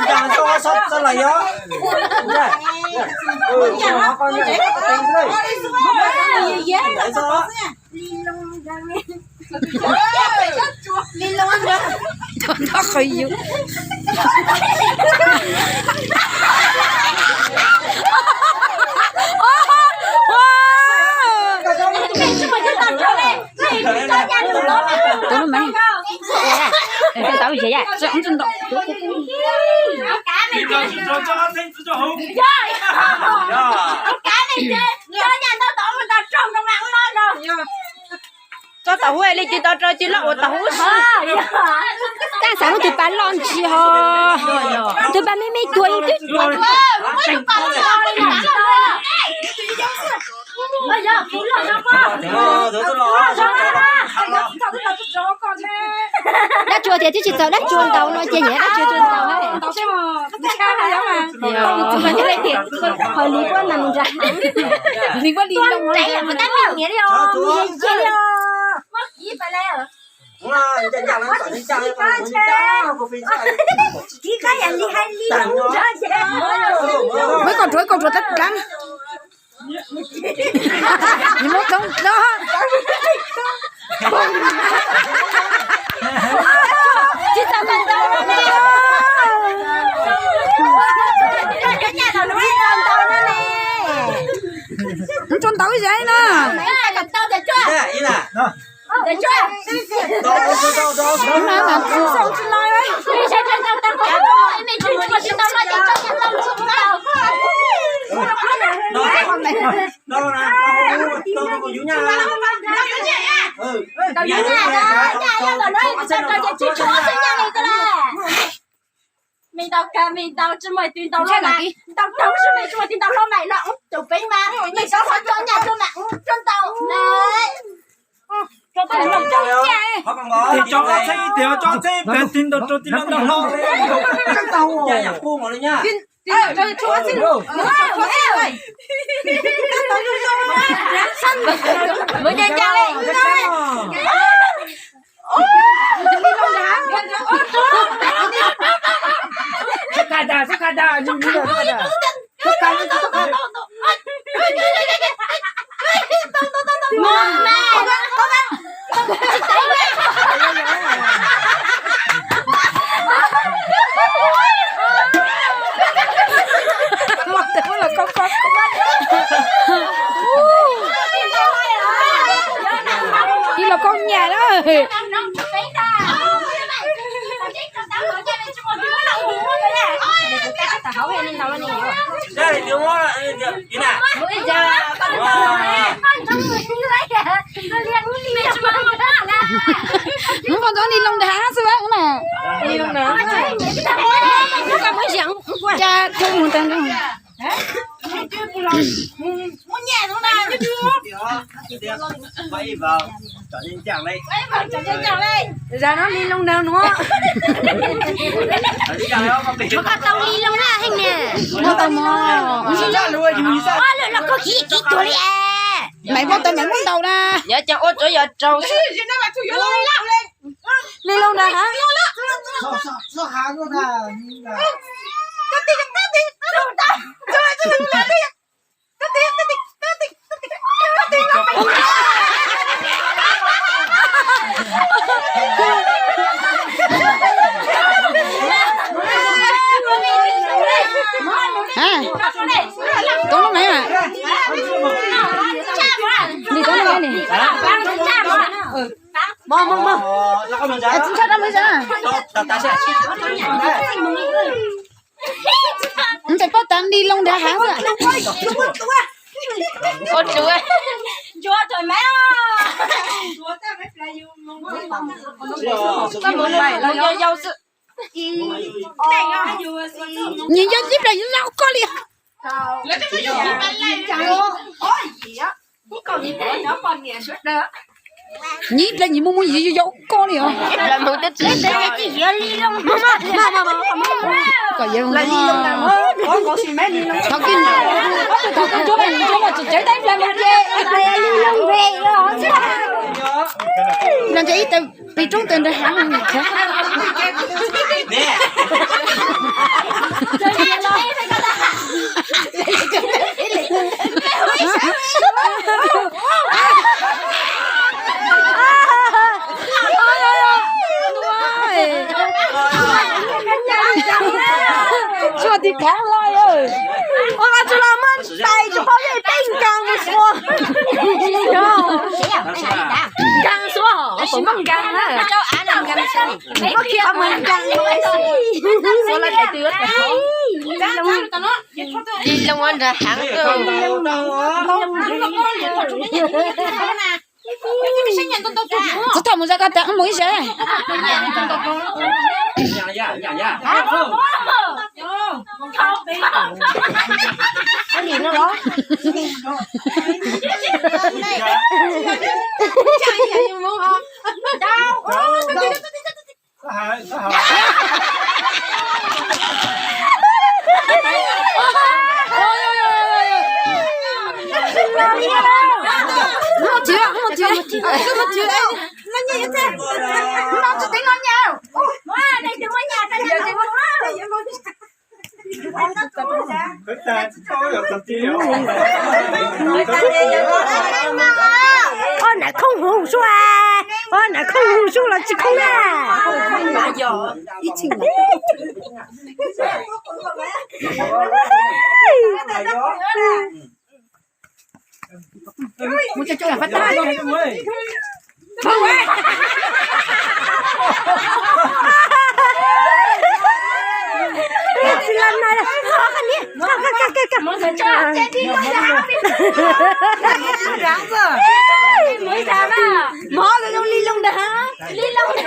Jangan so là gió. Nó khơi dữ. Tụi nó mày. Cái tao bị gì vậy? Sao không tin đâu. Cho tao huề đi chỉ tao cho chỉ là tao hú sao? Tại sao nó tụi bạn lon chi hả? Tụi bạn mấy tuổi chứ? Bây giờ cũng là nó quá. Đã chua thì chỉ tao đã chua tao nói chơi nhẹ đã chua chua tao ấy. Tao xem mà, tao xem mà. Tao chua cái này hồi lý quan làm ra. Lý quan đi đâu mà? Chạy mà tao biết nghĩa đi không? Chơi đi không? Mất gì phải lấy mấy con chuối tất cả nhưng mà không đó chị sao mình đâu nè cái nhà nào nó biết tao nữa nè nó trốn tao cái gì nè mày cầm tao để chưa Ý nè. để chưa đó mà sao xin lỗi ấy đi xe trên tao có mày chịu mà xin tao nói để cho tao xuống tao Đâu nè, tao có dữ nha. Tao dữ nha đó, tao nói tao chỉ chúa xin nha này tao là. Mình tao chỉ mày tin tao lo mày, tao đâu chỉ mày chỉ tin tao lo mày lận, tụi bên mà, mày sao phải cho nhà cho mày trên tao. Đấy. Cho tao làm cho nhà. Thì cho nó thấy điều cho thấy bên tin đâu cho tin nó lo. Trên tao. Nhà nhà buông rồi nha. Cho chúa xin. Mới chơi chơi đi. Sakada, nhưng như là Đi là con nhà đó. đây điều đó ý nè. Không còn ni lông đá sao vậy mà ni lông đá nó có mấy dạng cha không muốn tên đâu muốn nhà nó nào chứ Quay vào trở nên chẳng đây. giờ nó ni lông đâu nữa Nó có tao ni lông na hình nè nó tao mò nó có khí tuổi đi mày muốn tao mày muốn đầu ra giờ cho ôi trời giờ trâu ni lông nè hả Nó hàng nó là hả tao nó mày mà đi tao nó mày nè mò chính xác đó mới ra không phải có tăng đi lông đá hả rồi con chúa trời mẹ có một mày là do dâu sự nhìn dân tiếp là những lâu có liền nhìn là những muốn gì dâu có liền là một tết tết chỉ ly lông có gì là ly lông nào có gì mấy ly lông thằng kia thằng chỗ này chỉ chơi tay là một cái ly lông về rồi làm cho ít từ bị trúng tên để hãng Chua thì càng lại ơi. Ôi mà chú làm ăn tay chú bao nhiêu tinh càng một xua. Càng xua hả? Chỉ mong càng á. Cháu án là càng xua. Có kia không ăn càng lại xí. Xua là cái tuyết. Đi lông ăn ra hãng cơ. Chú thầm một ra cái tặng mũi xe. Dạ. Cái gì nó đó? Một chữ nó như thế nó chỉ tính nó nhau đây đừng có nhà ta giờ thì ôi này không hù số à ôi này không hù số là chỉ không à ít chừng muốn cho là phát ta không không ơi lần này là khó khăn đi muốn cho chết đi mới ra mà mỏ cái trong ly lông đá ly lông đá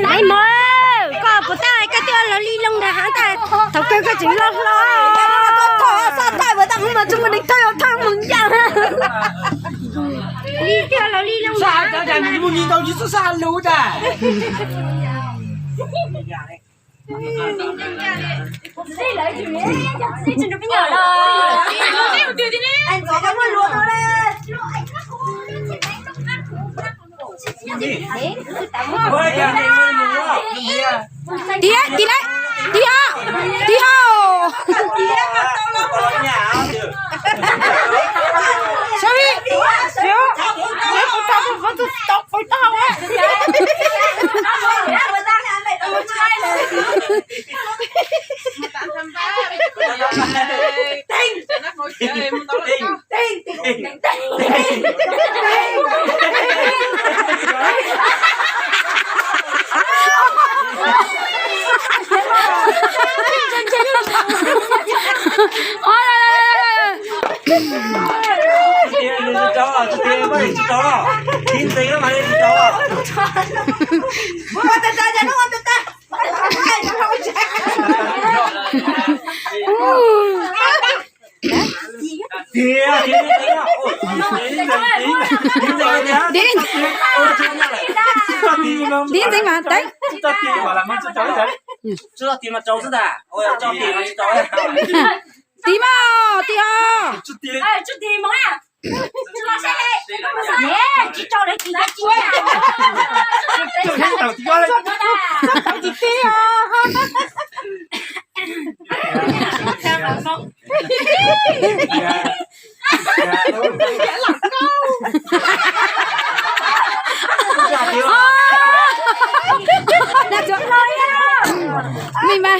Này mơ, có bữa tay cái tiêu là ly lông đá ta, thằng kia cái chữ lo sao tay bữa tăng mà chúng mình định tay thằng mừng chăng? Ly tiêu là ly lông đá. Sao ta mình muốn đi đâu chứ sao lú ta? Đi lấy chữ đi, đi chữ cái nhỏ là. Anh có cái luôn thôi đấy. Tía sorry Điên tính mà đấy. Cho tiền mà làm ăn cho cháu đấy. Chưa tiền mà cháu rất à. Ôi cho tiền mà cháu đấy. Tí mà, tí à. Chút tiền. Chút tiền mới à. Chút là xe đây. Nè, chị cho đấy chị chị à. Cho hết tàu tí lên. Tao tí tí à. mình mà